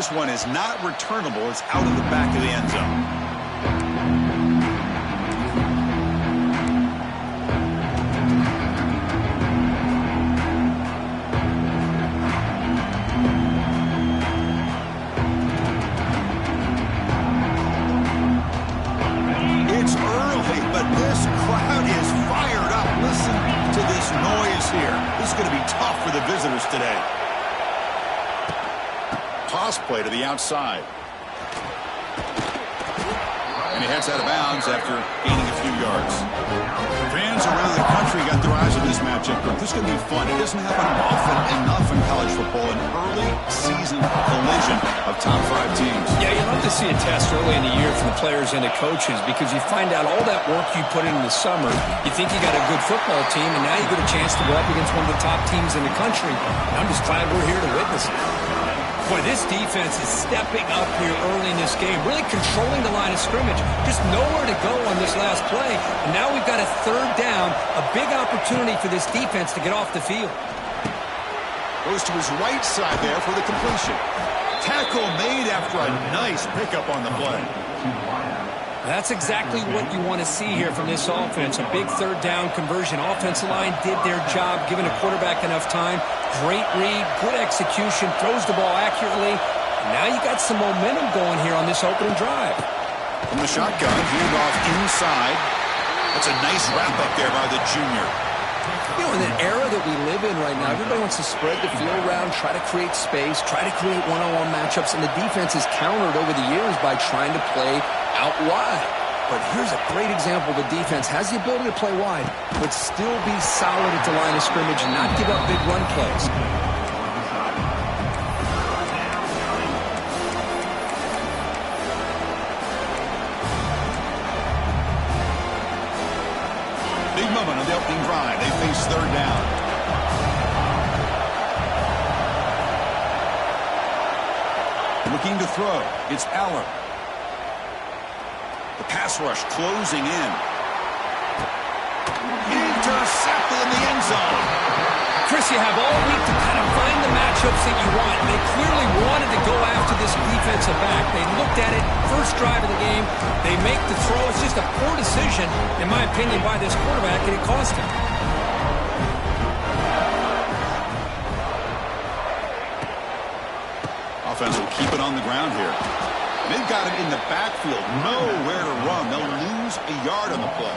This one is not returnable. It's out of the back of the end zone. It's early, but this crowd is fired up. Listen to this noise here. This is going to be tough for the visitors today. Toss play to the outside. And he heads out of bounds after gaining a few yards. Fans around the country got their eyes on this matchup, but this is going to be fun. It doesn't happen often enough in college football, an early season collision of top 5 teams. Yeah, you love to see a test early in the year for the players and the coaches because you find out all that work you put in the summer. You think you got a good football team, and now you get a chance to go up against one of the top teams in the country. And I'm just glad we're here to witness it. Boy, this defense is stepping up here early in this game, really controlling the line of scrimmage. Just nowhere to go on this last play. And now we've got a third down, a big opportunity for this defense to get off the field. Goes to his right side there for the completion. Tackle made after a nice pickup on the play. That's exactly what you want to see here from this offense. A big third down conversion. Offensive line did their job, giving a quarterback enough time. Great read, good execution, throws the ball accurately. And now you got some momentum going here on this opening drive. From the shotgun, handoff inside. That's a nice wrap up there by the junior. You know, in the era that we live in right now, everybody wants to spread the field around, try to create space, try to create one-on-one matchups, and the defense is countered over the years by trying to play out wide. But here's a great example. The defense has the ability to play wide, but still be solid at the line of scrimmage and not give up big run plays. Big moment on the opening drive. They face third down. Looking to throw. It's Aller. The pass rush closing in. Intercepted in the end zone. Chris, you have all week to kind of find the matchups that you want. They clearly wanted to go after this defensive back. They looked at it, first drive of the game. They make the throw. It's just a poor decision, in my opinion, by this quarterback, and it cost him. Offense will keep it on the ground here. They've got it in the backfield. Nowhere to run. They'll lose a yard on the play.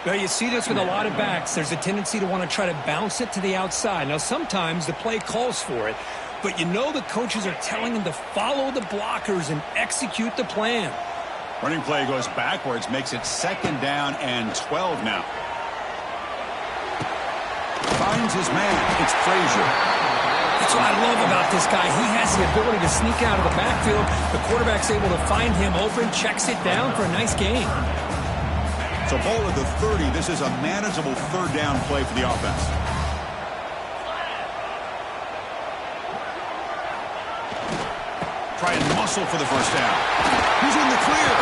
Well, you see this with a lot of backs. There's a tendency to want to try to bounce it to the outside. Now, sometimes the play calls for it, but you know the coaches are telling them to follow the blockers and execute the plan. Running play goes backwards, makes it 2nd down and 12 now. Finds his man. It's Frazier. That's what I love about this guy. He has the ability to sneak out of the backfield. The quarterback's able to find him open, checks it down for a nice gain. So ball at the 30. This is a manageable third down play for the offense. Try and muscle for the first down. He's in the clear.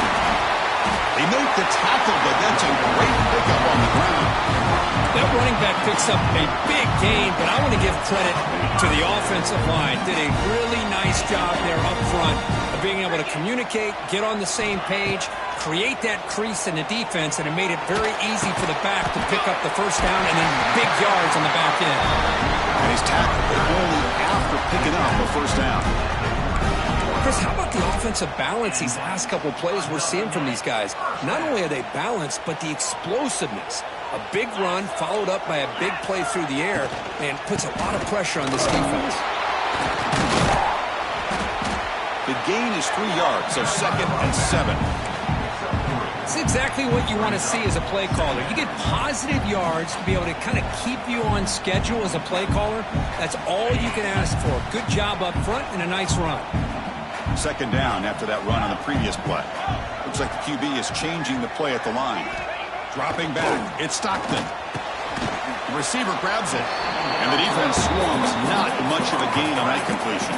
They make the tackle, but that's a great pickup on the ground. That running back picks up a big gain, but I want to give credit to the offensive line. Did a really nice job there up front of being able to communicate, get on the same page, create that crease in the defense, and it made it very easy for the back to pick up the first down and then big yards on the back end. And he's tackled only after picking up the first down. Chris, how about the offensive balance these last couple of plays we're seeing from these guys? Not only are they balanced, but the explosiveness. A big run followed up by a big play through the air, and puts a lot of pressure on this defense. The gain is 3 yards, so 2nd and 7. It's exactly what you want to see as a play caller. You get positive yards to be able to kind of keep you on schedule as a play caller. That's all you can ask for. Good job up front and a nice run. 2nd down after that run on the previous play. Looks like the QB is changing the play at the line. Dropping back, it's Stockton. The receiver grabs it, and the defense swarms. Not much of a gain on that completion.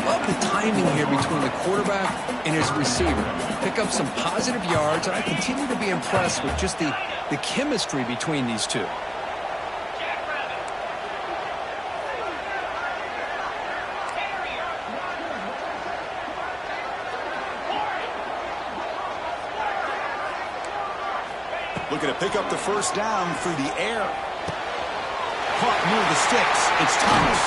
Love the timing here between the quarterback and his receiver. Pick up some positive yards, and I continue to be impressed with just the chemistry between these two. Looking to pick up the first down through the air. Caught near the sticks. It's Thomas.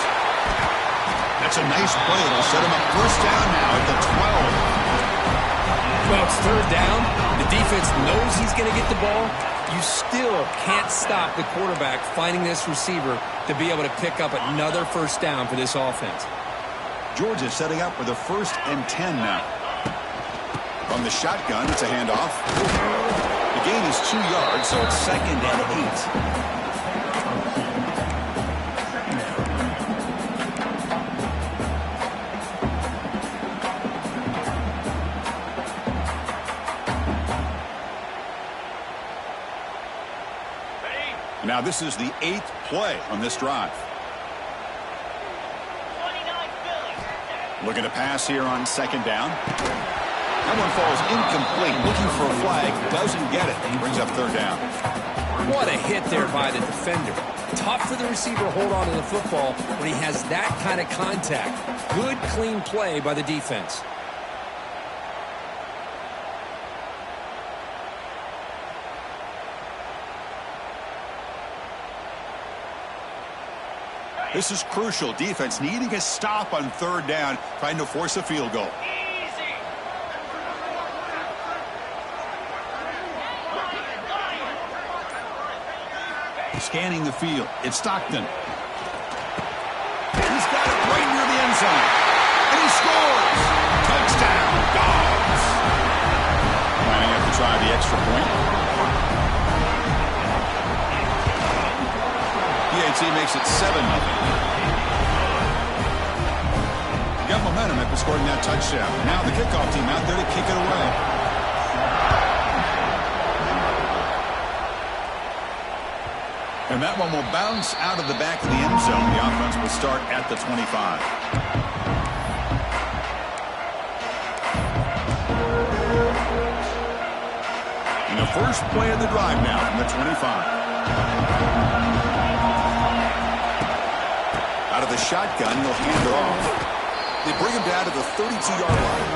That's a nice play. It'll set him up first down now at the 12. Well, it's third down. The defense knows he's going to get the ball. You still can't stop the quarterback finding this receiver to be able to pick up another first down for this offense. Georgia setting up for the 1st and 10 now. From the shotgun, it's a handoff. The gain is 2 yards, so it's 2nd and 8. Now this is the 8th play on this drive. Looking to pass here on 2nd down. That one falls incomplete. Looking for a flag. Doesn't get it. Brings up 3rd down. What a hit there by the defender. Tough for the receiver to hold on to the football when he has that kind of contact. Good, clean play by the defense. This is crucial. Defense needing a stop on 3rd down, trying to force a field goal. Scanning the field. It's Stockton. He's got it right near the end zone. And he scores! Touchdown, Dogs! Lining up to try the extra point. PAT makes it 7-0. Got momentum after scoring that touchdown. Now the kickoff team out there to kick it away. And that one will bounce out of the back of the end zone. The offense will start at the 25. And the first play of the drive now from the 25. Out of the shotgun, he'll hand it off. They bring him down to the 32-yard line.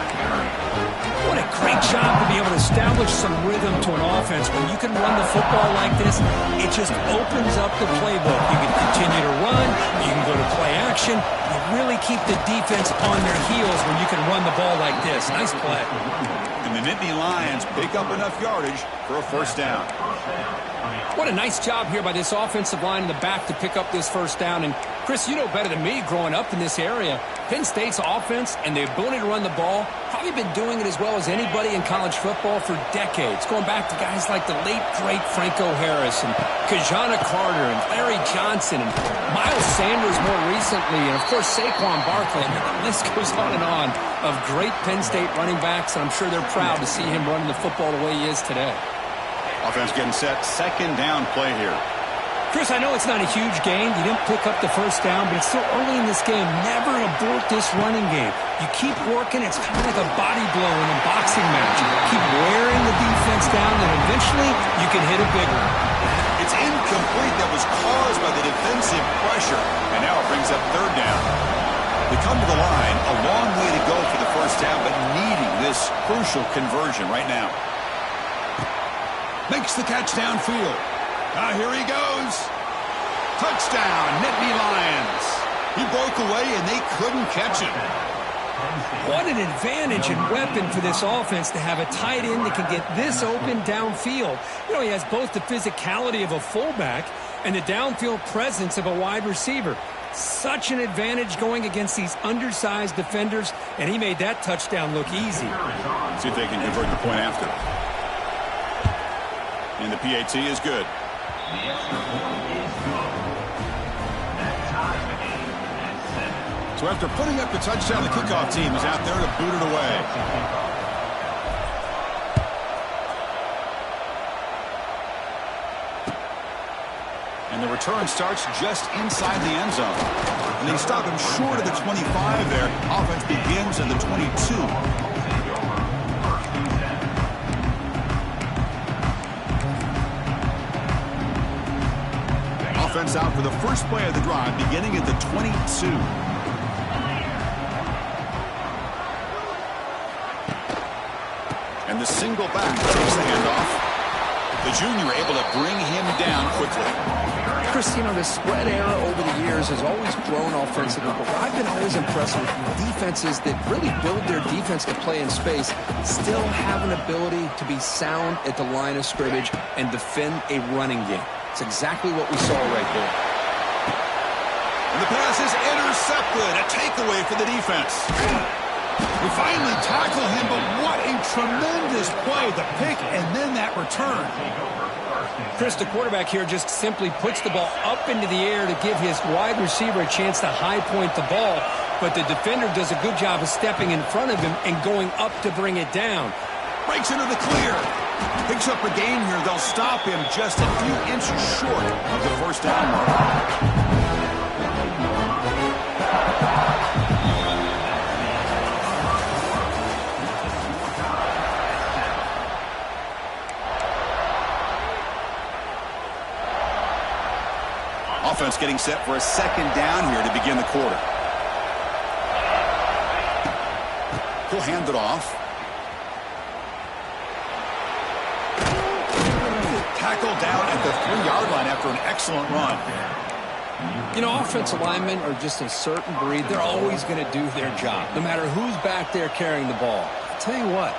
What a great job to be able to establish some rhythm to an offense. When you can run the football like this, it just opens up the playbook. You can continue to run. You can go to play action. You really keep the defense on their heels when you can run the ball like this. Nice play. And the Nittany Lions pick up enough yardage for a first down. What a nice job here by this offensive line in the back to pick up this first down. And, Chris, you know better than me growing up in this area, Penn State's offense and the ability to run the ball, probably been doing it as well as anybody in college football for decades, going back to guys like the late, great Franco Harris and Kajana Carter and Larry Johnson and Miles Sanders more recently, and, of course, Saquon Barkley. I mean, the list goes on and on of great Penn State running backs, and I'm sure they're proud to see him running the football the way he is today. Offense getting set. 2nd down play here. Chris, I know it's not a huge gain. You didn't pick up the first down, but it's still early in this game. Never abort this running game. You keep working. It's kind of like a body blow in a boxing match. Keep wearing the defense down, and eventually you can hit a big one. It's incomplete. That was caused by the defensive pressure. And now it brings up 3rd down. They come to the line. A long way to go for the first down, but needing this crucial conversion right now. Makes the catch downfield. Here he goes. Touchdown, Nittany Lions. He broke away, and they couldn't catch him. What an advantage and weapon for this offense to have a tight end that can get this open downfield. You know, he has both the physicality of a fullback and the downfield presence of a wide receiver. Such an advantage going against these undersized defenders, and he made that touchdown look easy. See if they can convert the point after. And the PAT is good. So after putting up the touchdown, the kickoff team is out there to boot it away. And the return starts just inside the end zone. And they stop him short of the 25 there. Offense begins at the 22. Offense out for the first play of the drive, beginning at the 22. And the single back takes the handoff. The junior able to bring him down quickly. Chris, you know, the spread era over the years has always grown offensively, but what I've been always impressed with defenses that really build their defense to play in space still have an ability to be sound at the line of scrimmage and defend a running game. It's exactly what we saw right there. And the pass is intercepted. A takeaway for the defense. We finally tackle him, but what a tremendous play. The pick and then that return. Chris, the quarterback here just simply puts the ball up into the air to give his wide receiver a chance to high point the ball, but the defender does a good job of stepping in front of him and going up to bring it down. Breaks into the clear. Picks up a gain here. They'll stop him just a few inches short of the first down mark. Offense getting set for a second down here to begin the quarter. He'll hand it off. Tackle down at the 3-yard line after an excellent run. You know, offensive linemen are just a certain breed. They're always going to do their job, no matter who's back there carrying the ball. I'll tell you what,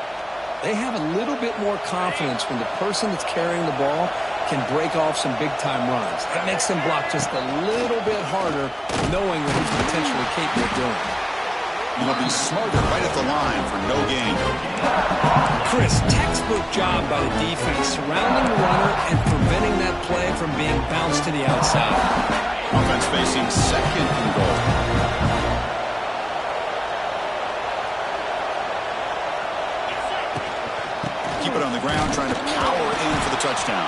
they have a little bit more confidence when the person that's carrying the ball can break off some big-time runs. That makes them block just a little bit harder, knowing what he's potentially capable of doing. He'll be smarter right at the line for no gain. Chris, textbook job by the defense, surrounding the runner and preventing that play from being bounced to the outside. Offense facing second and goal. Keep it on the ground, trying to power in for the touchdown.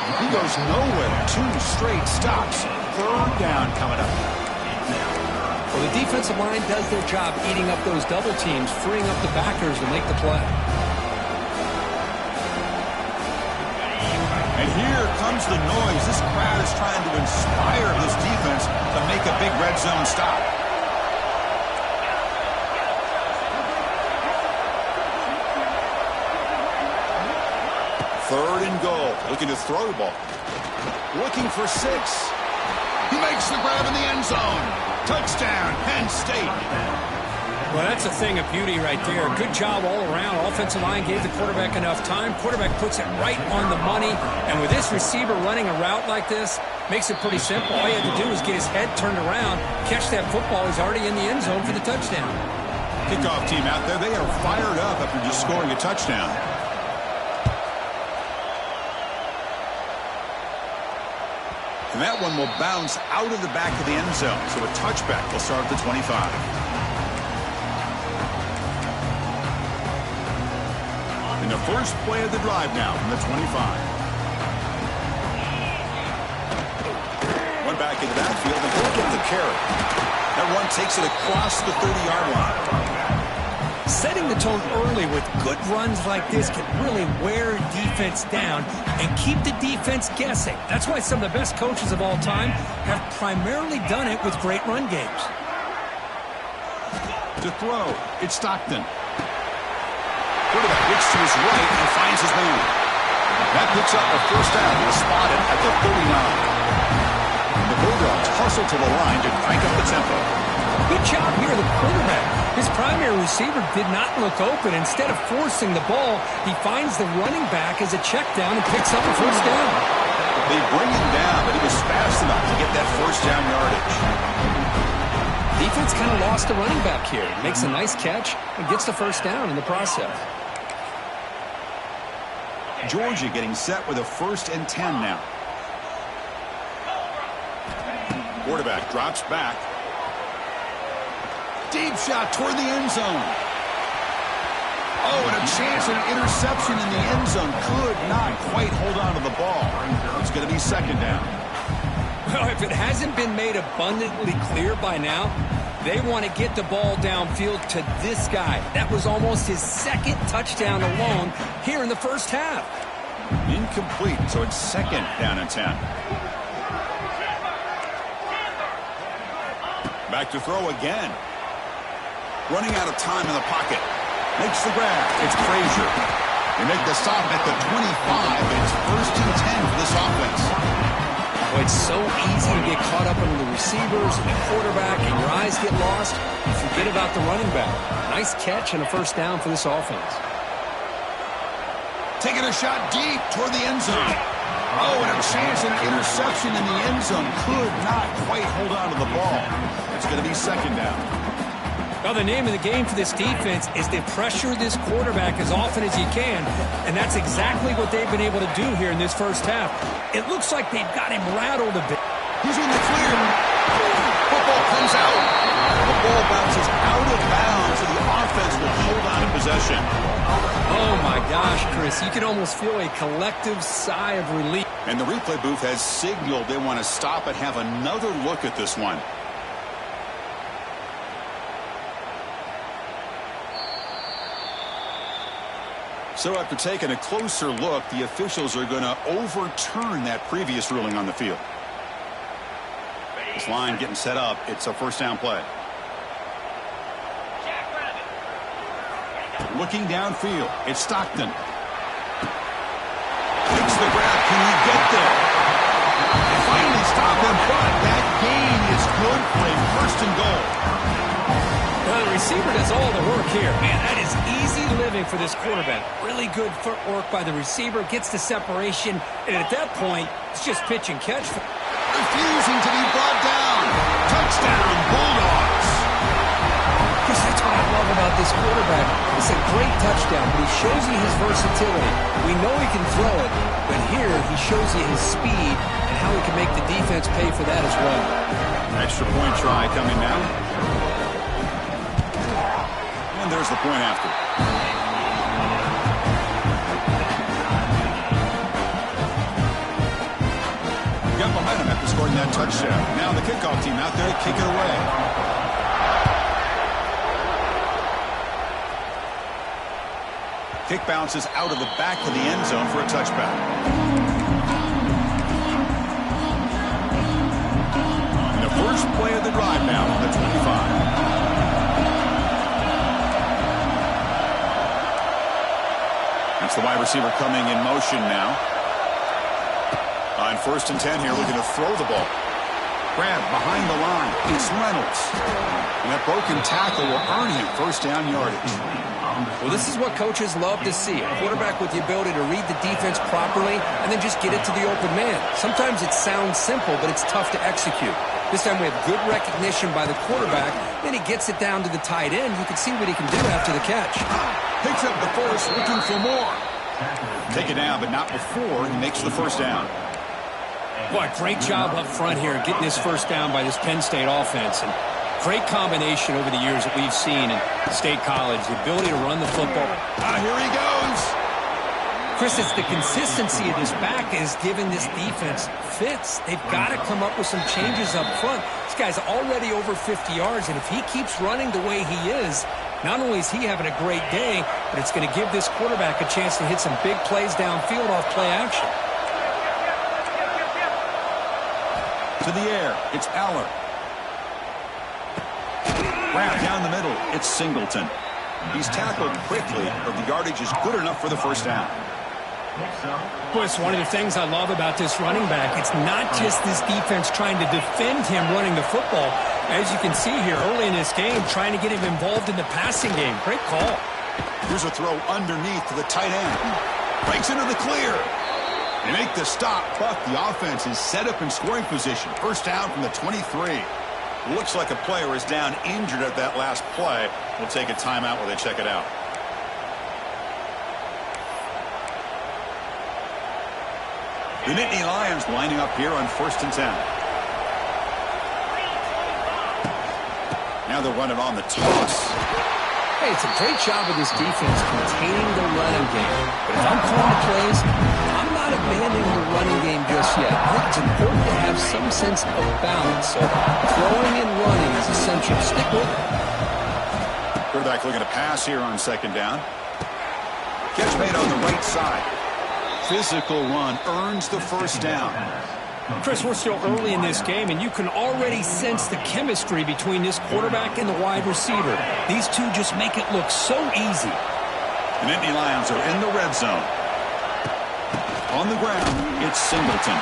He goes nowhere. 2 straight stops. Third down coming up. Well, the defensive line does their job eating up those double teams, freeing up the backers to make the play. And here comes the noise. This crowd is trying to inspire this defense to make a big red zone stop. Third and goal. Looking to throw the ball. Looking for 6. He makes the grab in the end zone. Touchdown, Penn State. Well, that's a thing of beauty right there. Good job all around. Offensive line gave the quarterback enough time. Quarterback puts it right on the money. And with this receiver running a route like this, makes it pretty simple. All you have to do is get his head turned around, catch that football. He's already in the end zone for the touchdown. Kickoff team out there. They are fired up after just scoring a touchdown. And that one will bounce out of the back of the end zone. So a touchback will start at the 25. In the first play of the drive now from the 25. One back into that field and he'll get the carry. That one takes it across the 30-yard line. Setting the tone early with good runs like this can really wear a defense down and keep the defense guessing. That's why some of the best coaches of all time have primarily done it with great run games. To throw, it's Stockton. Quarterback looks to his right and finds his man. That picks up a first down. He's spotted at the 39. The Bulldogs hustle to the line to crank up the tempo. Good job here, the quarterback. His primary receiver did not look open. Instead of forcing the ball, he finds the running back as a check down and picks up a first down. They bring him down, but he was fast enough to get that first down yardage. Defense kind of lost the running back here. Makes a nice catch and gets the first down in the process. Georgia getting set with a 1st and 10 now. Quarterback drops back. Deep shot toward the end zone. Oh, and a chance at an interception in the end zone. Could not quite hold on to the ball. It's going to be second down. Well, if it hasn't been made abundantly clear by now, they want to get the ball downfield to this guy. That was almost his 2nd touchdown alone here in the first half. Incomplete, so it's second down and 10. Back to throw again. Running out of time in the pocket. Makes the grab. It's Frazier. They make the stop at the 25. It's 1st Well, it's so easy to get caught up in the receivers and the quarterback, and your eyes get lost. You forget about the running back. Nice catch and a first down for this offense. Taking a shot deep toward the end zone. Oh, and a chance an interception in the end zone. Could not quite hold on to the ball. It's going to be second down. Well, the name of the game for this defense is to pressure this quarterback as often as you can, and that's exactly what they've been able to do here in this first half. It looks like they've got him rattled a bit. He's in the clear. Football comes out. The ball bounces out of bounds, and the offense will hold on to possession. Oh, my gosh, Chris. You can almost feel a collective sigh of relief. And the replay booth has signaled they want to stop and have another look at this one. So after taking a closer look, the officials are going to overturn that previous ruling on the field. This line getting set up. It's a first down play. Looking downfield. It's Stockton. Takes the grab. Can he get there? They finally stop him, but that gain is good for a first and goal. Well, the receiver does all the work here. Man, that is easy living for this quarterback. Really good footwork by the receiver. Gets the separation. And at that point, it's just pitch and catch. Refusing to be brought down. Touchdown, Bulldogs. Because that's what I love about this quarterback. It's a great touchdown, but he shows you his versatility. We know he can throw it, but here he shows you his speed and how he can make the defense pay for that as well. Extra point try coming now. And there's the point after. Got momentum after scoring that touchdown. Now the kickoff team out there to kick it away. Kick bounces out of the back of the end zone for a touchback. And the first play of the drive now on the 25. That's the wide receiver coming in motion now. On first and 10 here, looking to throw the ball. Grab behind the line. It's Reynolds. And that broken tackle will earn him first down yardage. Well, this is what coaches love to see. A quarterback with the ability to read the defense properly and then just get it to the open man. Sometimes it sounds simple, but it's tough to execute. This time we have good recognition by the quarterback. Then he gets it down to the tight end. You can see what he can do after the catch. Picks up the force, looking for more. Take it down, but not before he makes the first down. Boy, great job up front here getting this first down by this Penn State offense. And great combination over the years that we've seen in State College. The ability to run the football. Here he goes. Chris, it's the consistency of this back is giving this defense fits. They've got to come up with some changes up front. This guy's already over 50 yards, and if he keeps running the way he is, not only is he having a great day, but it's going to give this quarterback a chance to hit some big plays downfield off play action. To the air, it's Aller. Grab down the middle, it's Singleton. He's tackled quickly, but the yardage is good enough for the first down. Boy, it's one of the things I love about this running back. It's not just this defense trying to defend him running the football. As you can see here early in this game, trying to get him involved in the passing game. Great call. Here's a throw underneath to the tight end. Breaks into the clear. They make the stop, but the offense is set up in scoring position. First down from the 23. Looks like a player is down injured at that last play. We'll take a timeout while they check it out. The Nittany Lions lining up here on first and 10. Now they'll run it on the toss. Hey, it's a great job of this defense containing the running game. But if I'm calling the plays, I'm not abandoning the running game just yet. I think it's important to have some sense of balance. So throwing and running is essential. Stick with it. Quarterback looking to pass here on second down. Catch made on the right side. Physical run earns the first down. Chris, we're still early in this game, and you can already sense the chemistry between this quarterback and the wide receiver. These two just make it look so easy. The Nittany Lions are in the red zone. On the ground, it's Singleton.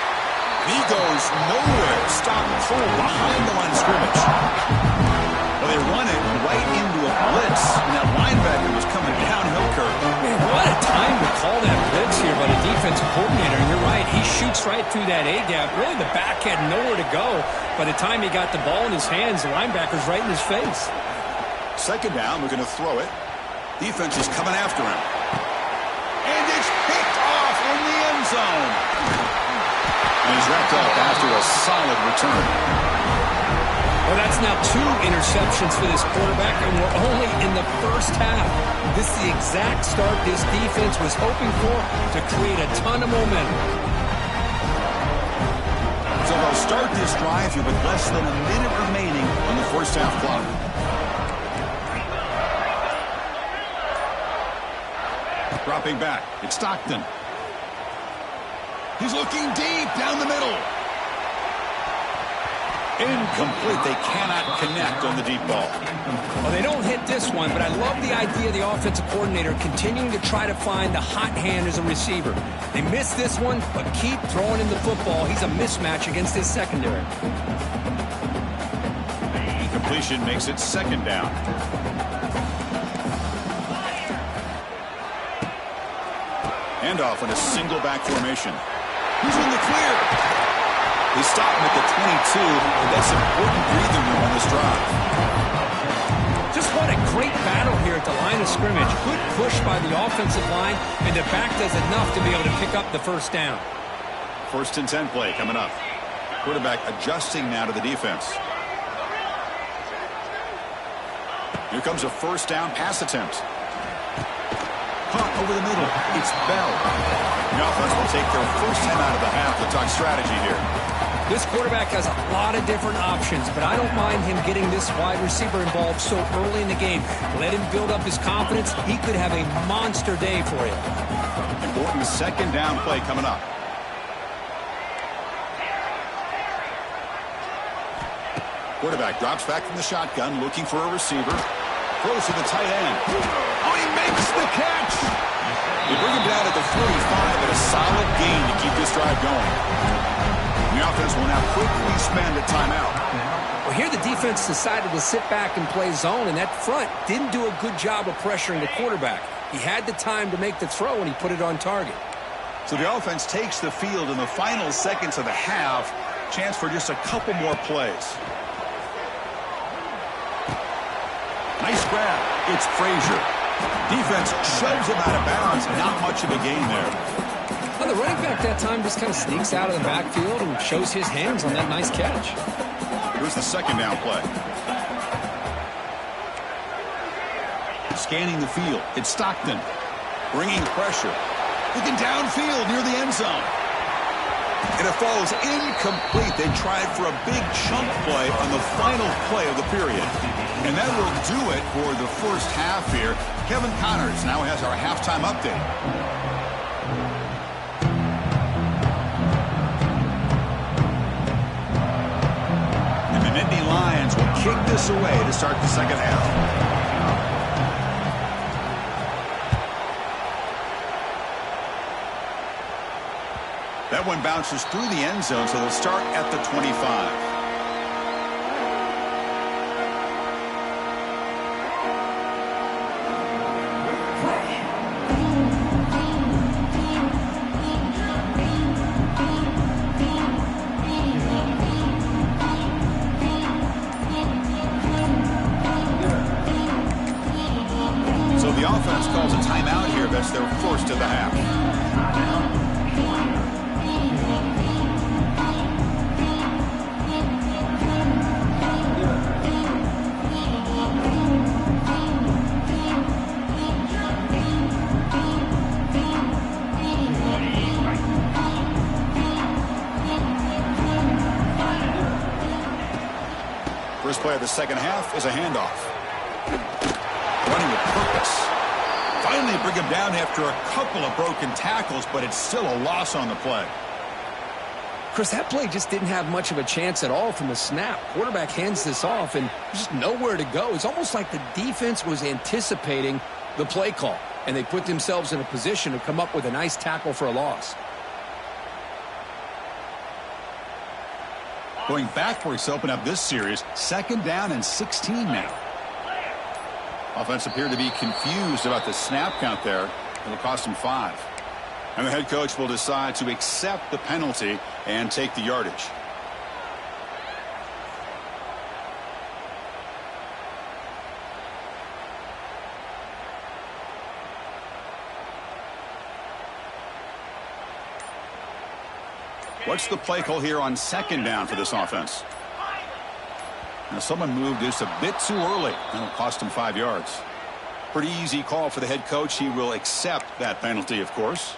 He goes nowhere. Stop full behind the line of scrimmage. Well, they run it right into a blitz, and that linebacker was coming downhill curve. Man, what a time to call that blitz here by the defensive coordinator. And you're right, he shoots right through that A-gap. Really, the back had nowhere to go. By the time he got the ball in his hands, the linebacker's right in his face. Second down, we're going to throw it. Defense is coming after him. And it's picked off in the end zone. And he's wrapped up after a solid return. Well, that's now 2 interceptions for this quarterback, and we're only in the first half. This is the exact start this defense was hoping for to create a ton of momentum. So they'll start this drive here with less than a minute remaining on the first half clock. Dropping back, it's Stockton. He's looking deep down the middle. Incomplete. They cannot connect on the deep ball. Well, they don't hit this one, but I love the idea of the offensive coordinator continuing to try to find the hot hand as a receiver. They missed this one, but keep throwing him the football. He's a mismatch against his secondary. Incompletion makes it second down. Handoff in a single back formation. Who's in the clear? They stop him at the 22, and that's important breathing room on this drive. Just what a great battle here at the line of scrimmage. Good push by the offensive line, and the back does enough to be able to pick up the first down. 1st and 10 play coming up. Quarterback adjusting now to the defense. Here comes a first down pass attempt. Caught over the middle. It's Bell. The offense will take their first 10 out of the half to talk strategy here. This quarterback has a lot of different options, but I don't mind him getting this wide receiver involved so early in the game. Let him build up his confidence. He could have a monster day for you. Important second down play coming up. Quarterback drops back from the shotgun, looking for a receiver. Throws to the tight end. Oh, he makes the catch! They bring him down at the 45 and a solid gain to keep this drive going. The offense will now quickly spend a timeout. Well, here the defense decided to sit back and play zone, and that front didn't do a good job of pressuring the quarterback. He had the time to make the throw, and he put it on target. So the offense takes the field in the final seconds of the half. Chance for just a couple more plays. Nice grab. It's Frazier. Defense shoves him out of bounds. Not much of a gain there. Well, the running back that time just kind of sneaks out of the backfield and shows his hands on that nice catch. Here's the second down play. Scanning the field. It's Stockton. Bringing pressure. Looking downfield near the end zone. And it falls incomplete. They tried for a big chunk play on the final play of the period. And that will do it for the first half here. Kevin Connors now has our halftime update. And the Nittany Lions will kick this away to start the second half. That one bounces through the end zone, so they'll start at the 25. So the offense calls a timeout here. That's their first of the half. First play of the second half is a handoff. Running with purpose. Finally bring him down after a couple of broken tackles, but it's still a loss on the play. Chris, that play just didn't have much of a chance at all from the snap. Quarterback hands this off and just nowhere to go. It's almost like the defense was anticipating the play call, and they put themselves in a position to come up with a nice tackle for a loss. Going backwards to open up this series. 2nd down and 16 now. Offense appeared to be confused about the snap count there. It'll cost him 5. And the head coach will decide to accept the penalty and take the yardage. What's the play call here on 2nd down for this offense? Now someone moved just a bit too early. That'll cost him 5 yards. Pretty easy call for the head coach. He will accept that penalty, of course.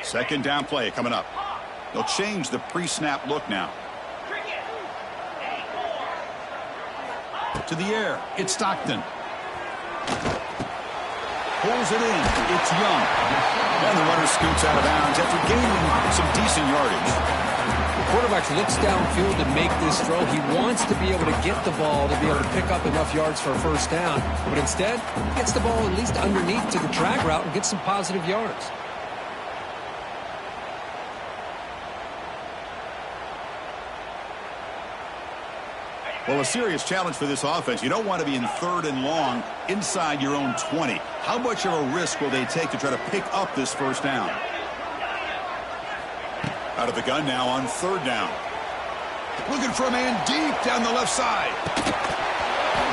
2nd down play coming up. They'll change the pre-snap look now. To the air. It's Stockton. Pulls it in. It's Young. And the runner scoots out of bounds after gaining some decent yardage. The quarterback looks downfield to make this throw. He wants to be able to get the ball to be able to pick up enough yards for a 1st down. But instead, he gets the ball at least underneath to the drag route and gets some positive yards. Well, a serious challenge for this offense. You don't want to be in 3rd and long inside your own 20. How much of a risk will they take to try to pick up this 1st down? Out of the gun now on 3rd down. Looking for a man deep down the left side.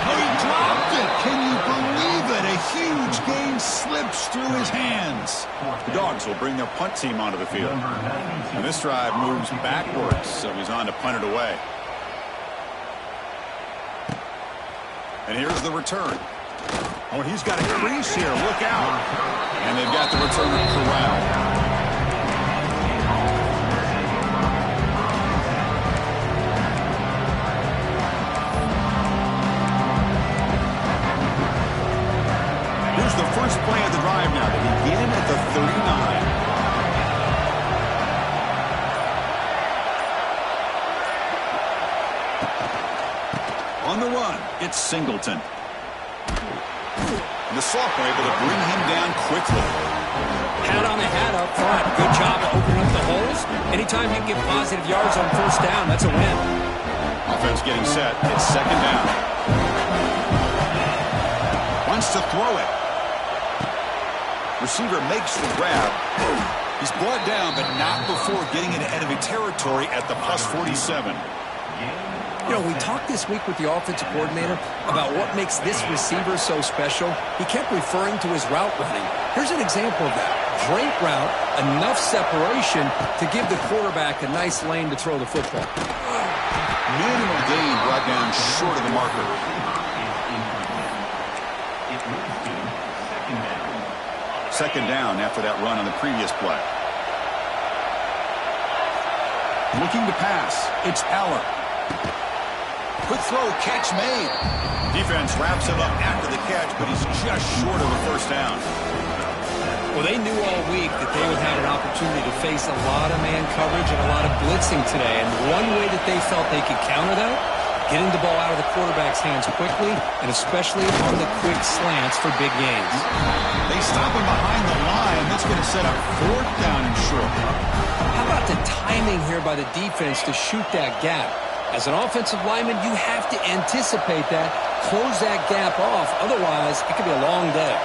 Oh, he dropped it. Can you believe it? A huge gain slips through his hands. The Dogs will bring their punt team onto the field. And this drive moves backwards, so he's on to punt it away. And here's the return. Oh, he's got a crease here. Look out. And they've got the returner corralled. Here's the first play of the drive now. They begin at the 39. On the run, it's Singleton. And the sophomore able to bring him down quickly. Hat on the hat up front. Good job of opening up the holes. Anytime you can get positive yards on 1st down, that's a win. Offense getting set. It's 2nd down. Wants to throw it. Receiver makes the grab. He's brought down, but not before getting into enemy territory at the +47. You know, we talked this week with the offensive coordinator about what makes this receiver so special. He kept referring to his route running. Here's an example of that. Great route, enough separation to give the quarterback a nice lane to throw the football. Minimal gain brought down short of the marker. Second down after that run on the previous play. Looking to pass. It's Aller. Quick throw, catch made. Defense wraps him up after the catch, but he's just short of a 1st down. Well, they knew all week that they would have an opportunity to face a lot of man coverage and a lot of blitzing today. And one way that they felt they could counter that, getting the ball out of the quarterback's hands quickly, and especially on the quick slants for big gains. They stop him behind the line. That's going to set up 4th down and short. How about the timing here by the defense to shoot that gap? As an offensive lineman, you have to anticipate that, close that gap off. Otherwise, it could be a long day.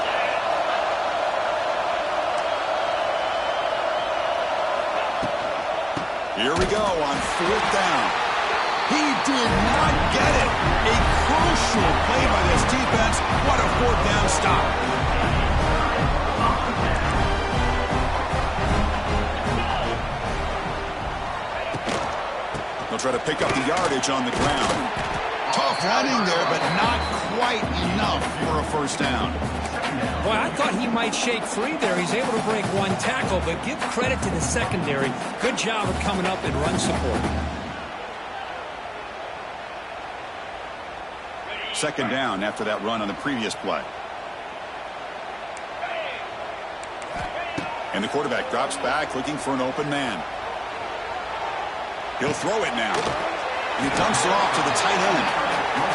Here we go on 4th down. He did not get it. A crucial play by this defense. What a 4th down stop. They'll try to pick up the yardage on the ground. Tough running there, but not quite enough for a 1st down. Boy, I thought he might shake free there. He's able to break one tackle, but give credit to the secondary. Good job of coming up and run support. 2nd down after that run on the previous play. And the quarterback drops back looking for an open man. He'll throw it now. And he dumps it off to the tight end.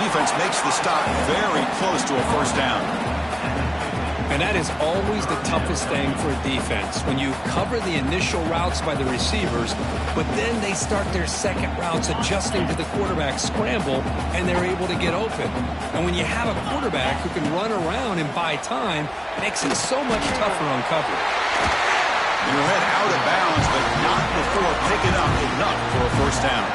Defense makes the stop very close to a 1st down. And that is always the toughest thing for a defense, when you cover the initial routes by the receivers, but then they start their second routes adjusting to the quarterback scramble, and they're able to get open. And when you have a quarterback who can run around and buy time, it makes it so much tougher on coverage. And he'll head out of bounds, but not before picking up enough for a first down.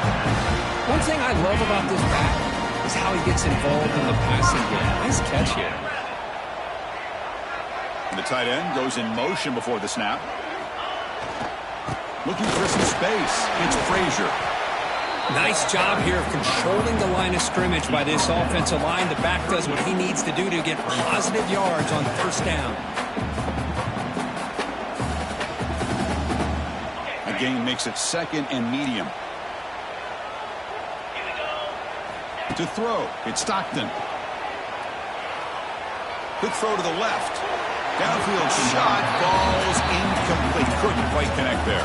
One thing I love about this back is how he gets involved in the passing game. Nice catch here. The tight end goes in motion before the snap. Looking for some space. It's Frazier. Nice job here of controlling the line of scrimmage by this offensive line. The back does what he needs to do to get positive yards on first down. The gain makes it second and medium. To throw, it's Stockton. Quick throw to the left. Downfield shot falls incomplete. Couldn't quite connect there.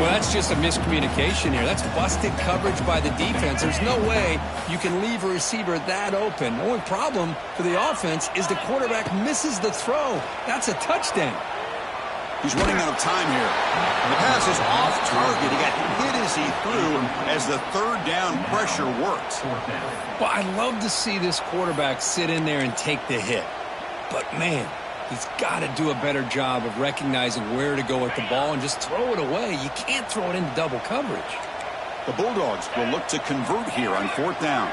Well, that's just a miscommunication here. That's busted coverage by the defense. There's no way you can leave a receiver that open. The only problem for the offense is the quarterback misses the throw. That's a touchdown. He's running out of time here. And the pass is off target. He got hit as he threw as the third down pressure worked. Well, I love to see this quarterback sit in there and take the hit. But, man, he's got to do a better job of recognizing where to go with the ball and just throw it away. You can't throw it into double coverage. The Bulldogs will look to convert here on fourth down.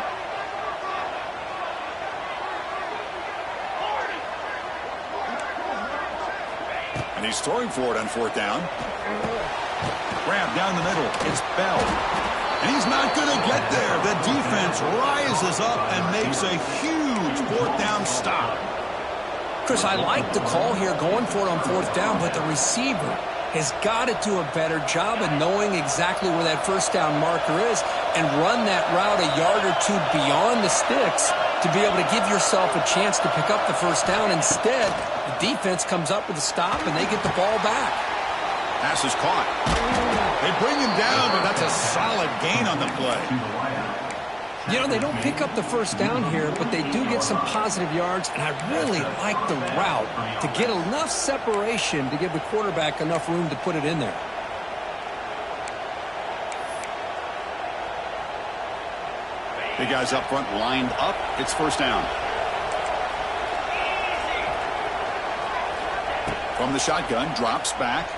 And he's throwing for it on fourth down. Grab down the middle. It's Bell. And he's not going to get there. The defense rises up and makes a huge fourth down stop. Chris, I like the call here going for it on fourth down, but the receiver has got to do a better job of knowing exactly where that first down marker is and run that route a yard or two beyond the sticks to be able to give yourself a chance to pick up the first down. Instead, the defense comes up with a stop and they get the ball back. Pass is caught. They bring him down, but that's a solid gain on the play. You know, they don't pick up the first down here, but they do get some positive yards, and I really like the route to get enough separation to give the quarterback enough room to put it in there. Big guys up front lined up. It's first down. From the shotgun, drops back.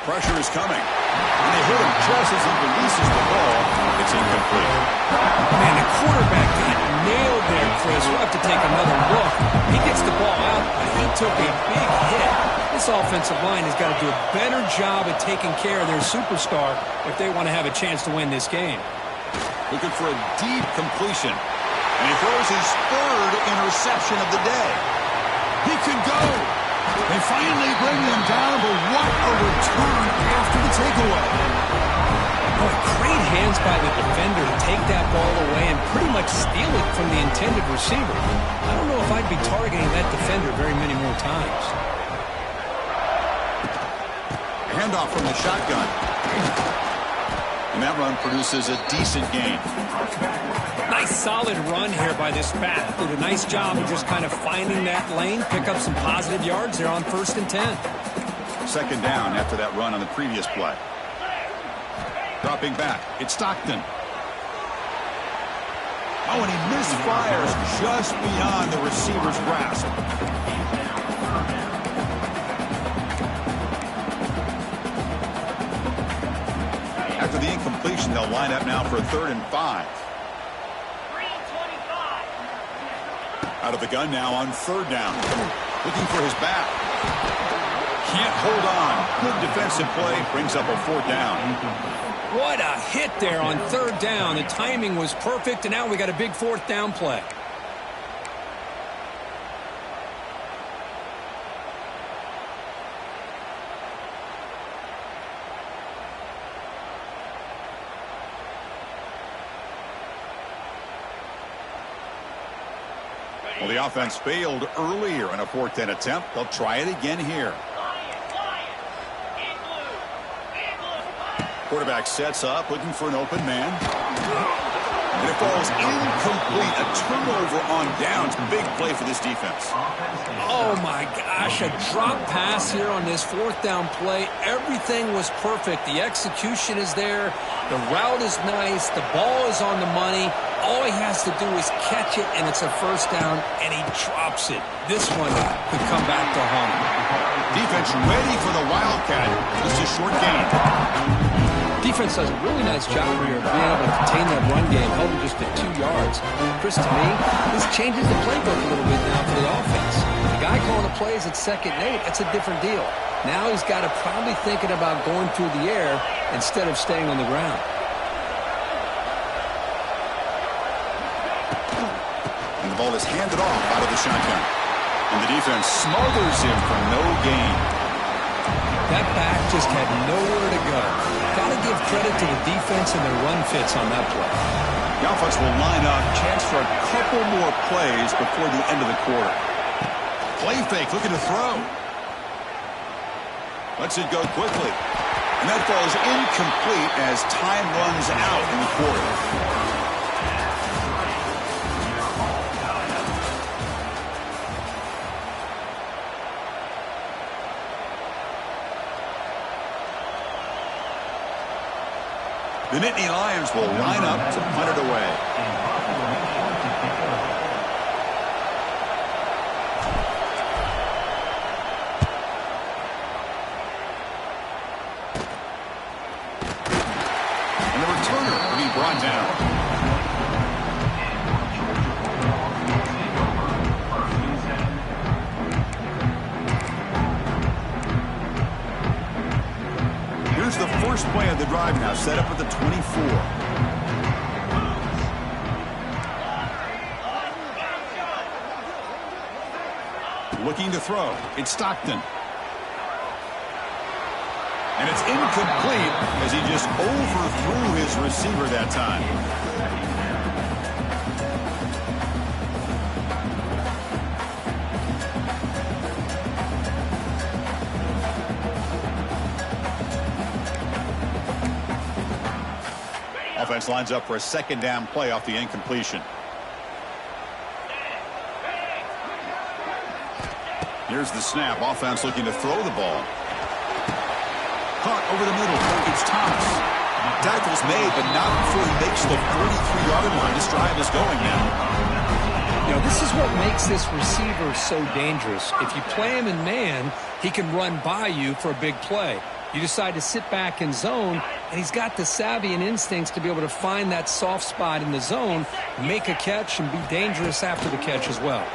Pressure is coming. And they hit him just as he releases the ball. It's incomplete. Man, the quarterback got nailed there, Chris. We'll have to take another look. He gets the ball out, but he took a big hit. This offensive line has got to do a better job at taking care of their superstar if they want to have a chance to win this game. Looking for a deep completion. And he throws his third interception of the day. He could go. They finally bring him down, but what a return after the takeaway. Oh, great hands by the defender to take that ball away and pretty much steal it from the intended receiver. I don't know if I'd be targeting that defender very many more times. Handoff from the shotgun. And that run produces a decent gain. Nice solid run here by this back. Did a nice job of just kind of finding that lane, pick up some positive yards there on 1st and 10. Second down after that run on the previous play. Dropping back, it's Stockton. Oh, and he misfires just beyond the receiver's grasp. After the incompletion, they'll line up now for 3rd and 5. Out of the gun now on 3rd down. Looking for his back. Can't hold on. Good defensive play. Brings up a 4th down. What a hit there on 3rd down. The timing was perfect, and now we got a big 4th down play. Well, the offense failed earlier in a 4th down attempt. They'll try it again here. Quarterback sets up, looking for an open man. And it falls incomplete. A turnover on downs. Big play for this defense. Oh, my gosh. A drop pass here on this fourth down play. Everything was perfect. The execution is there. The route is nice. The ball is on the money. All he has to do is catch it, and it's a first down, and he drops it. This one could come back to haunt him. Defense ready for the Wildcat. Just a short gain. Defense does a really nice job here of being able to contain that run game, held him just at 2 yards. Chris, to me, this changes the playbook a little bit now for the offense. The guy calling the plays at 2nd and 8, that's a different deal. Now he's got to probably thinking about going through the air instead of staying on the ground. And the ball is handed off out of the shotgun. And the defense smothers him for no gain. That back just had nowhere to go. Got to give credit to the defense and their run fits on that play. The offense will line up. Chance for a couple more plays before the end of the quarter. Play fake, looking to throw. Lets it go quickly. And that falls incomplete as time runs out in the quarter. The Nittany Lions will line up to punt it away. And the returner will be brought down. Here's the first play of the drive now, set up at the 24. Looking to throw. It's Stockton. And it's incomplete as he just overthrew his receiver that time. Offense lines up for a 2nd down play off the incompletion. Here's the snap. Offense looking to throw the ball. Caught over the middle. It's Thomas. Tackle's made, but not before he makes the 43-yard line. This drive is going now. You know, this is what makes this receiver so dangerous. If you play him in man, he can run by you for a big play. You decide to sit back in zone, and he's got the savvy and instincts to be able to find that soft spot in the zone, make a catch, and be dangerous after the catch as well.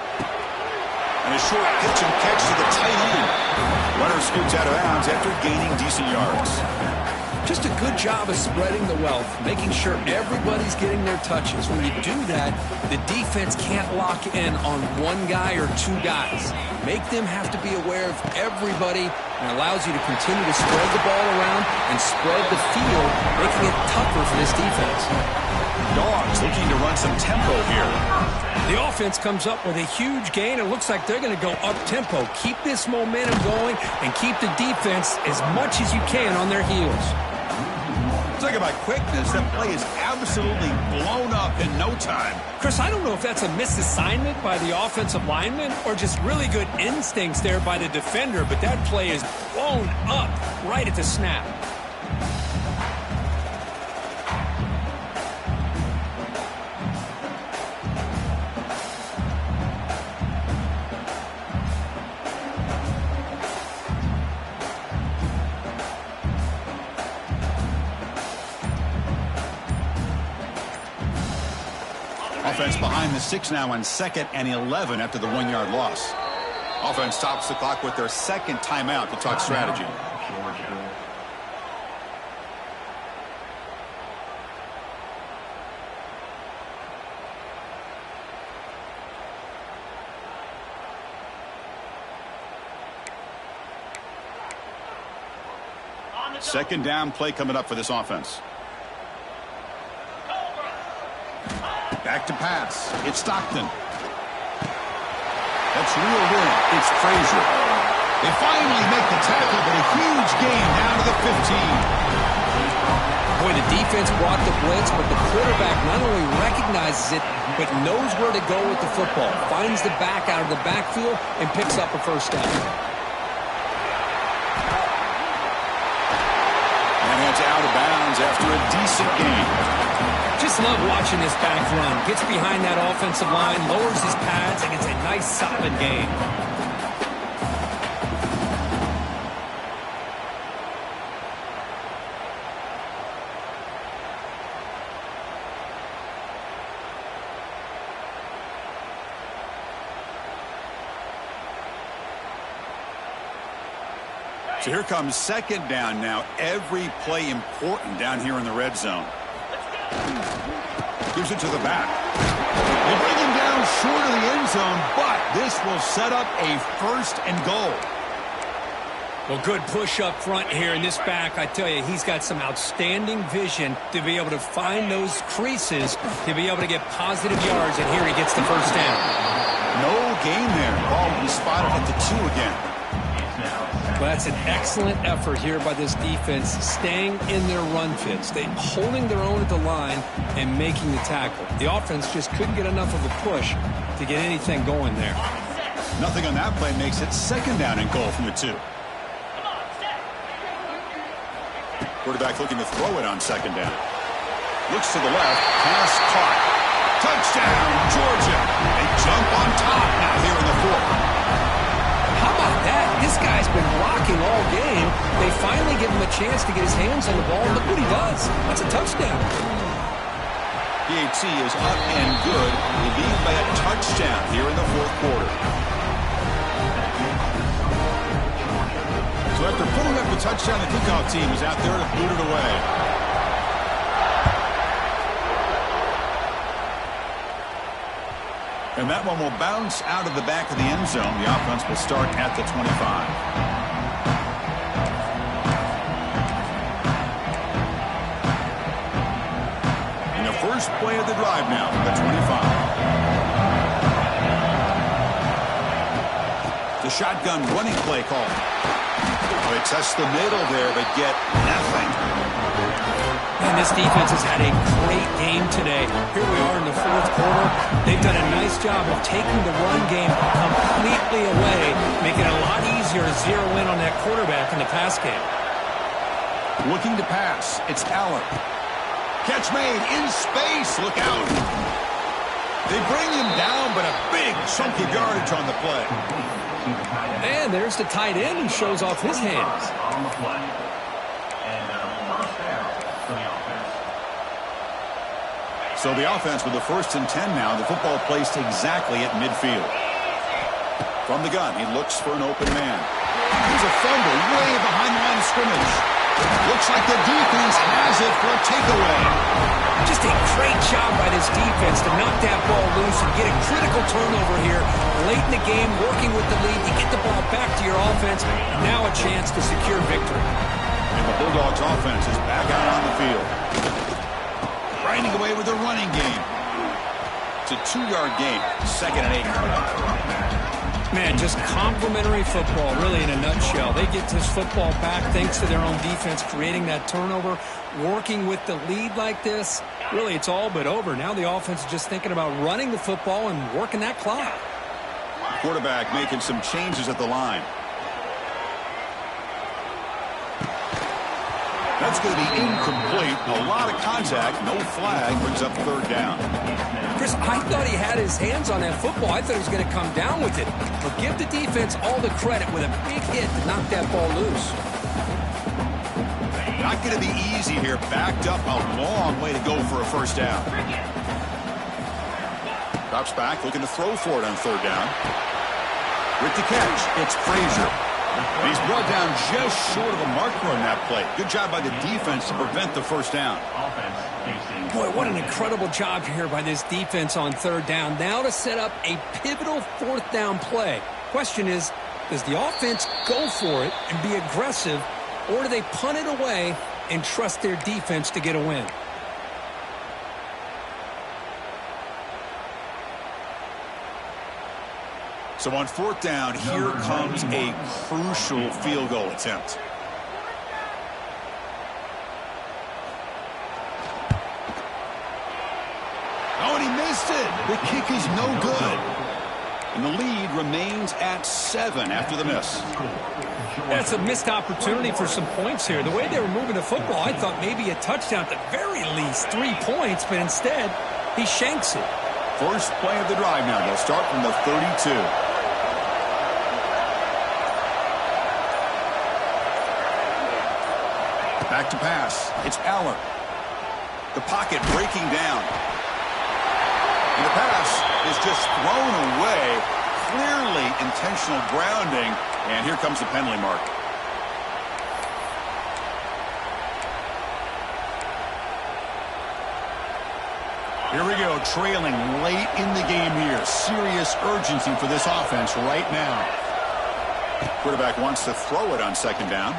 And a short pitch and catch to the tight end. Runner scoots out of bounds after gaining decent yards. Just a good job of spreading the wealth, making sure everybody's getting their touches. When you do that, the defense can't lock in on one guy or 2 guys. Make them have to be aware of everybody, and allows you to continue to spread the ball around and spread the field, making it tougher for this defense. Dogs looking to run some tempo here. The offense comes up with a huge gain. It looks like they're going to go up-tempo. Keep this momentum going and keep the defense as much as you can on their heels. Talk about quickness. That play is absolutely blown up in no time. Chris, I don't know if that's a misassignment by the offensive lineman or just really good instincts there by the defender, but that play is blown up right at the snap. Offense behind the 6 now on 2nd and 11 after the 1-yard loss. Offense stops the clock with their 2nd timeout to talk strategy. Second down play coming up for this offense. Back to pass. It's Stockton. That's reeled in. It's Frazier. They finally make the tackle, but a huge gain down to the 15. Boy, the defense brought the blitz, but the quarterback not only recognizes it, but knows where to go with the football. Finds the back out of the backfield and picks up a first down. And it's out of bounds after a decent gain. Just love watching this back run. Gets behind that offensive line, lowers his pads, and gets a nice solid gain. So here comes second down now. Every play important down here in the red zone. Gives it to the back. They bring him down short of the end zone, but this will set up a first and goal. Well, good push up front here in this back. I tell you, he's got some outstanding vision to be able to find those creases, to be able to get positive yards, and here he gets the first down. No gain there. Ball will be spotted at the 2 again. Well, that's an excellent effort here by this defense, staying in their run fits. They holding their own at the line and making the tackle. The offense just couldn't get enough of a push to get anything going there. Nothing on that play makes it second down and goal from the 2. Quarterback looking to throw it on second down. Looks to the left. Pass caught. Touchdown, Georgia. They jump on top now here in the 4th. How about that? This guy's been blocking all game. They finally give him a chance to get his hands on the ball. Look what he does. That's a touchdown. PAT is up and good. They lead by a touchdown here in the 4th quarter. So after pulling up the touchdown, the kickoff team is out there to boot it away. And that one will bounce out of the back of the end zone. The offense will start at the 25. And the first play of the drive now from the 25. The shotgun running play call. They test the middle there, but get nothing. And this defense has had a great game today. Here we are in the 4th quarter. They've done a nice job of taking the run game completely away, making it a lot easier to zero in on that quarterback in the pass game. Looking to pass. It's Allen. Catch made in space. Look out. They bring him down, but a big chunk of yardage on the play. And there's the tight end who shows off his hands. On the play. And first down for the offense. So the offense with the 1st and 10 now. The football placed exactly at midfield. From the gun, he looks for an open man. There's a fumble way behind the line of scrimmage. Looks like the defense has it for a takeaway. Just a great job by this defense to knock that ball loose and get a critical turnover here late in the game, working with the lead to get the ball back to your offense. Now a chance to secure victory. And the Bulldogs offense is back out on the field. Grinding away with the running game. It's a 2-yard gain. 2nd and 8. Man, just complimentary football, really, in a nutshell. They get this football back thanks to their own defense, creating that turnover, working with the lead like this. Really, it's all but over. Now the offense is just thinking about running the football and working that clock. Quarterback making some changes at the line. That's going to be incomplete. A lot of contact. No flag. Brings up 3rd down. Chris, I thought he had his hands on that football. I thought he was going to come down with it. But give the defense all the credit with a big hit to knock that ball loose. Not going to be easy here. Backed up a long way to go for a first down. Drops back, looking to throw for it on 3rd down. With the catch, it's Frazier. And he's brought down just short of a marker on that play. Good job by the defense to prevent the first down. Boy, what an incredible job here by this defense on 3rd down. Now to set up a pivotal 4th down play. Question is, does the offense go for it and be aggressive, or do they punt it away and trust their defense to get a win? So on 4th down, here comes a crucial field goal attempt. contested. The kick is no good. And the lead remains at 7 after the miss. That's a missed opportunity for some points here. The way they were moving the football, I thought maybe a touchdown at the very least, 3 points, but instead he shanks it. First play of the drive now. They'll start from the 32. Back to pass. It's Aller. The pocket breaking down. And the pass is just thrown away. Clearly intentional grounding. And here comes the penalty mark. Here we go, trailing late in the game here. Serious urgency for this offense right now. Quarterback wants to throw it on second down.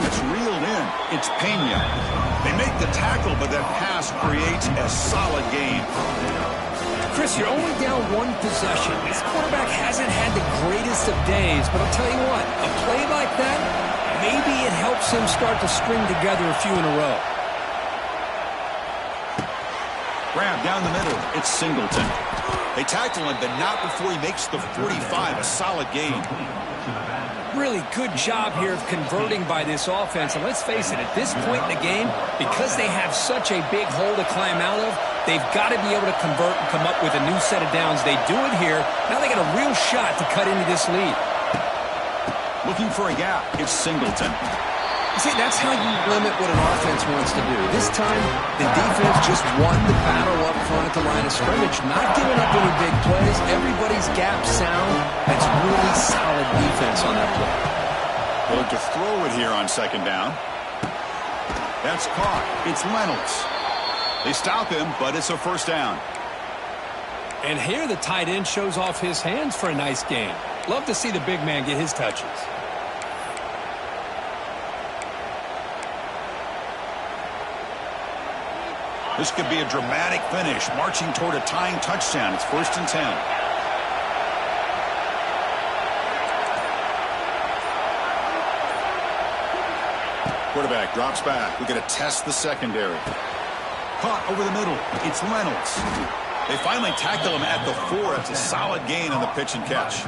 It's reeled in. It's Pena. They make the tackle, but that pass creates a solid gain. Chris, you're only down 1 possession. This quarterback hasn't had the greatest of days, but I'll tell you what, a play like that, maybe it helps him start to string together a few in a row. Grab down the middle. It's Singleton. They tackle him, but not before he makes the 45. A solid gain. Really good job here of converting by this offense. And let's face it, at this point in the game, because they have such a big hole to climb out of, they've got to be able to convert and come up with a new set of downs. They do it here. Now they got a real shot to cut into this lead. Looking for a gap. It's Singleton. See, that's how you limit what an offense wants to do. This time, the defense just won the battle up front at the line of scrimmage, not giving up any big plays. Everybody's gap sound. That's really solid defense on that play. They'll look to throw it here on second down. That's caught. It's Reynolds. They stop him, but it's a first down. And here the tight end shows off his hands for a nice gain. Love to see the big man get his touches. This could be a dramatic finish, marching toward a tying touchdown. It's 1st and 10. Quarterback drops back. We're going to test the secondary. Caught over the middle. It's Reynolds. They finally tackle him at the 4. It's a solid gain on the pitch and catch.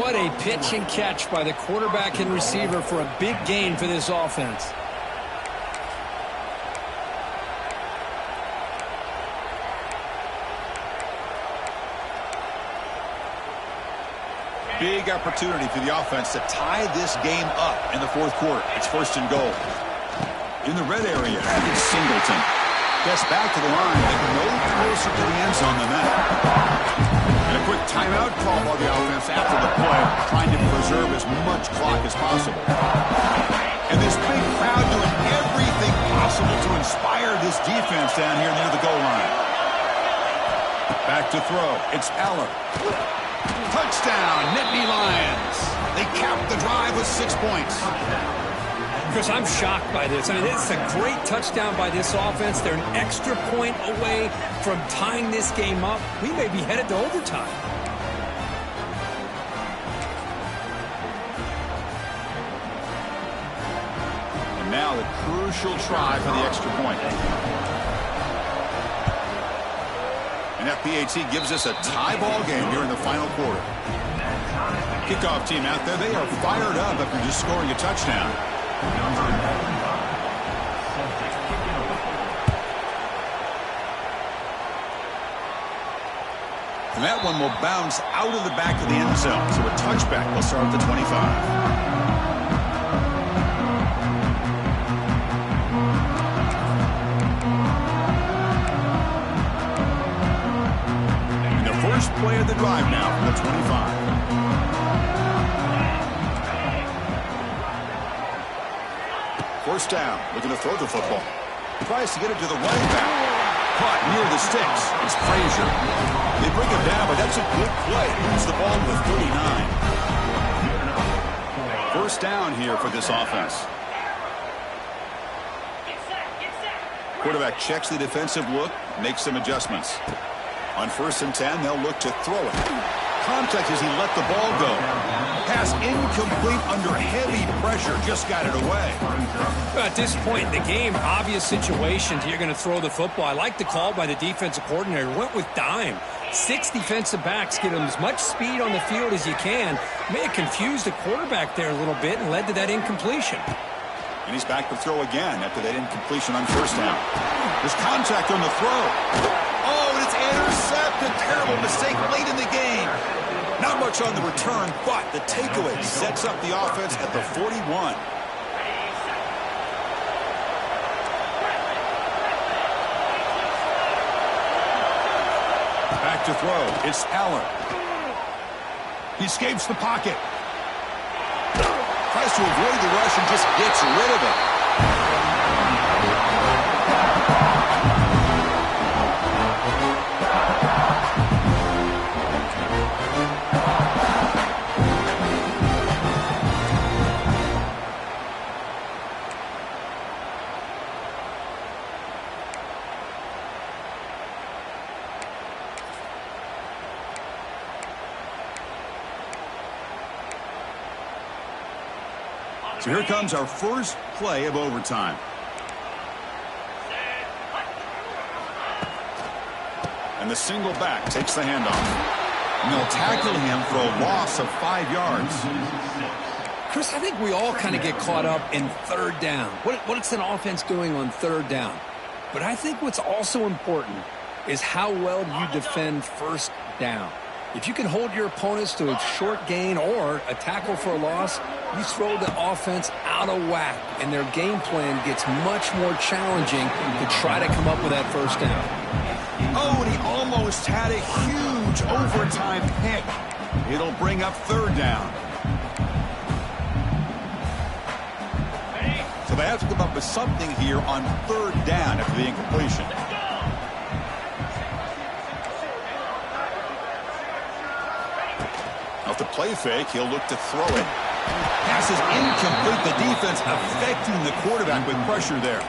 What a pitch and catch by the quarterback and receiver for a big gain for this offense. Big opportunity for the offense to tie this game up in the 4th quarter. It's 1st and goal. In the red area, it's Singleton. Gets back to the line, but no closer to the end zone than that. And a quick timeout call by the offense after the play, trying to preserve as much clock as possible. And this big crowd doing everything possible to inspire this defense down here near the goal line. Back to throw. It's Aller. Touchdown, Nittany Lions. They cap the drive with 6 points. Chris, I'm shocked by this. I mean, it's a great touchdown by this offense. They're an extra point away from tying this game up. We may be headed to overtime. And now the crucial try for the extra point. And FPHC gives us a tie ball game here in the final quarter. Kickoff team out there, they are fired up after just scoring a touchdown. And that one will bounce out of the back of the end zone. So a touchback will start at the 25. First play of the drive now from the 25. First down, looking to throw the football. Tries to get it to the running back. Caught near the sticks. It's Frazier. They bring him down, but that's a good play. Moves the ball to the 39. First down here for this offense. Quarterback checks the defensive look, makes some adjustments. On 1st and 10, they'll look to throw it. Contact as he let the ball go. Pass incomplete under heavy pressure. Just got it away. At this point in the game, obvious situations, you're going to throw the football. I like the call by the defensive coordinator. Went with dime. 6 defensive backs get him as much speed on the field as you can. May have confused the quarterback there a little bit and led to that incompletion. And he's back to throw again after that incompletion on first down. There's contact on the throw. Oh, and it's intercepted. Terrible mistake late in the game. Not much on the return, but the takeaway sets up the offense at the 41. Back to throw. It's Allen. He escapes the pocket. Tries to avoid the rush and just gets rid of it. So here comes our first play of overtime. And the single back takes the handoff. And they'll tackle him for a loss of 5 yards. Chris, I think we all kind of get caught up in third down. What's an offense doing on third down? But I think what's also important is how well you defend first down. If you can hold your opponents to a short gain or a tackle for a loss, you throw the offense out of whack, and their game plan gets much more challenging to try to come up with that first down. Oh, and he almost had a huge overtime pick. It'll bring up third down. So they have to come up with something here on third down after the incompletion. Off the play fake, he'll look to throw it. Pass is incomplete. The defense affecting the quarterback with pressure there.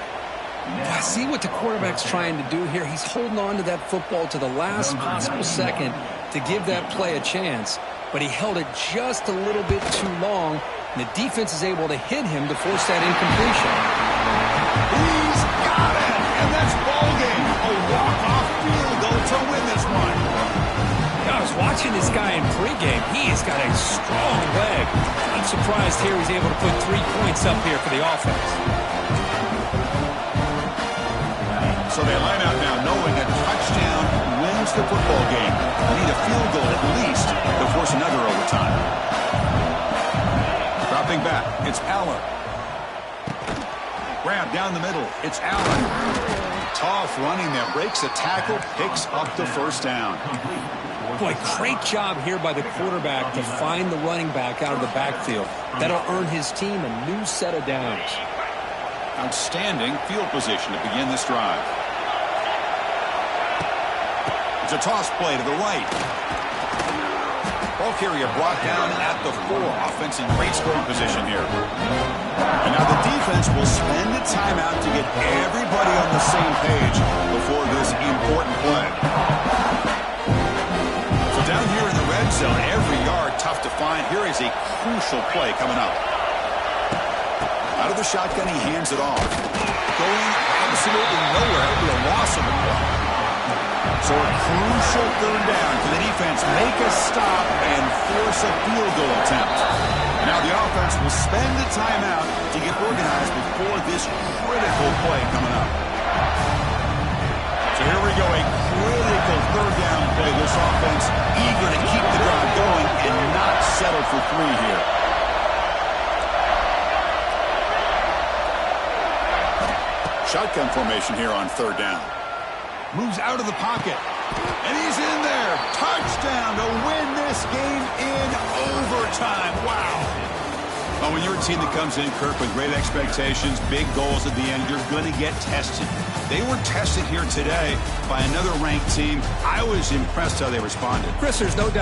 I see what the quarterback's trying to do here. He's holding on to that football to the last possible second to give that play a chance. But he held it just a little bit too long, and the defense is able to hit him to force that incompletion. He's got it, and that's ball game. A walk-off field goal to win this one. I was watching this guy in pregame. He has got a strong leg. I'm surprised here he's able to put 3 points up here for the offense. So they line out now knowing a touchdown wins the football game. They need a field goal at least to force another overtime. Dropping back, it's Allen. Grab down the middle, it's Allen. Tough running there, breaks a tackle, picks up the first down. Boy, great job here by the quarterback to find the running back out of the backfield. That'll earn his team a new set of downs. Outstanding field position to begin this drive. It's a toss play to the right. Ball carrier brought down at the 4. Offense in great scoring position here. And now the defense will spend a timeout to get everybody on the same page before this important play. Down here in the red zone, every yard tough to find. Here is a crucial play coming up. Out of the shotgun, he hands it off. Going absolutely nowhere. It'll be a loss on the play. So a crucial third down. Can the defense make a stop and force a field goal attempt? Now the offense will spend a timeout to get organized before this critical play coming up. So here we go, a critical third down play. This offense eager to keep the drive going and not settle for 3 here. Shotgun formation here on third down. Moves out of the pocket. And he's in there. Touchdown to win this game in overtime. Wow. Well, when you're a team that comes in, Kirk, with great expectations, big goals at the end, you're going to get tested. They were tested here today by another ranked team. I was impressed how they responded. Chris, there's no doubt.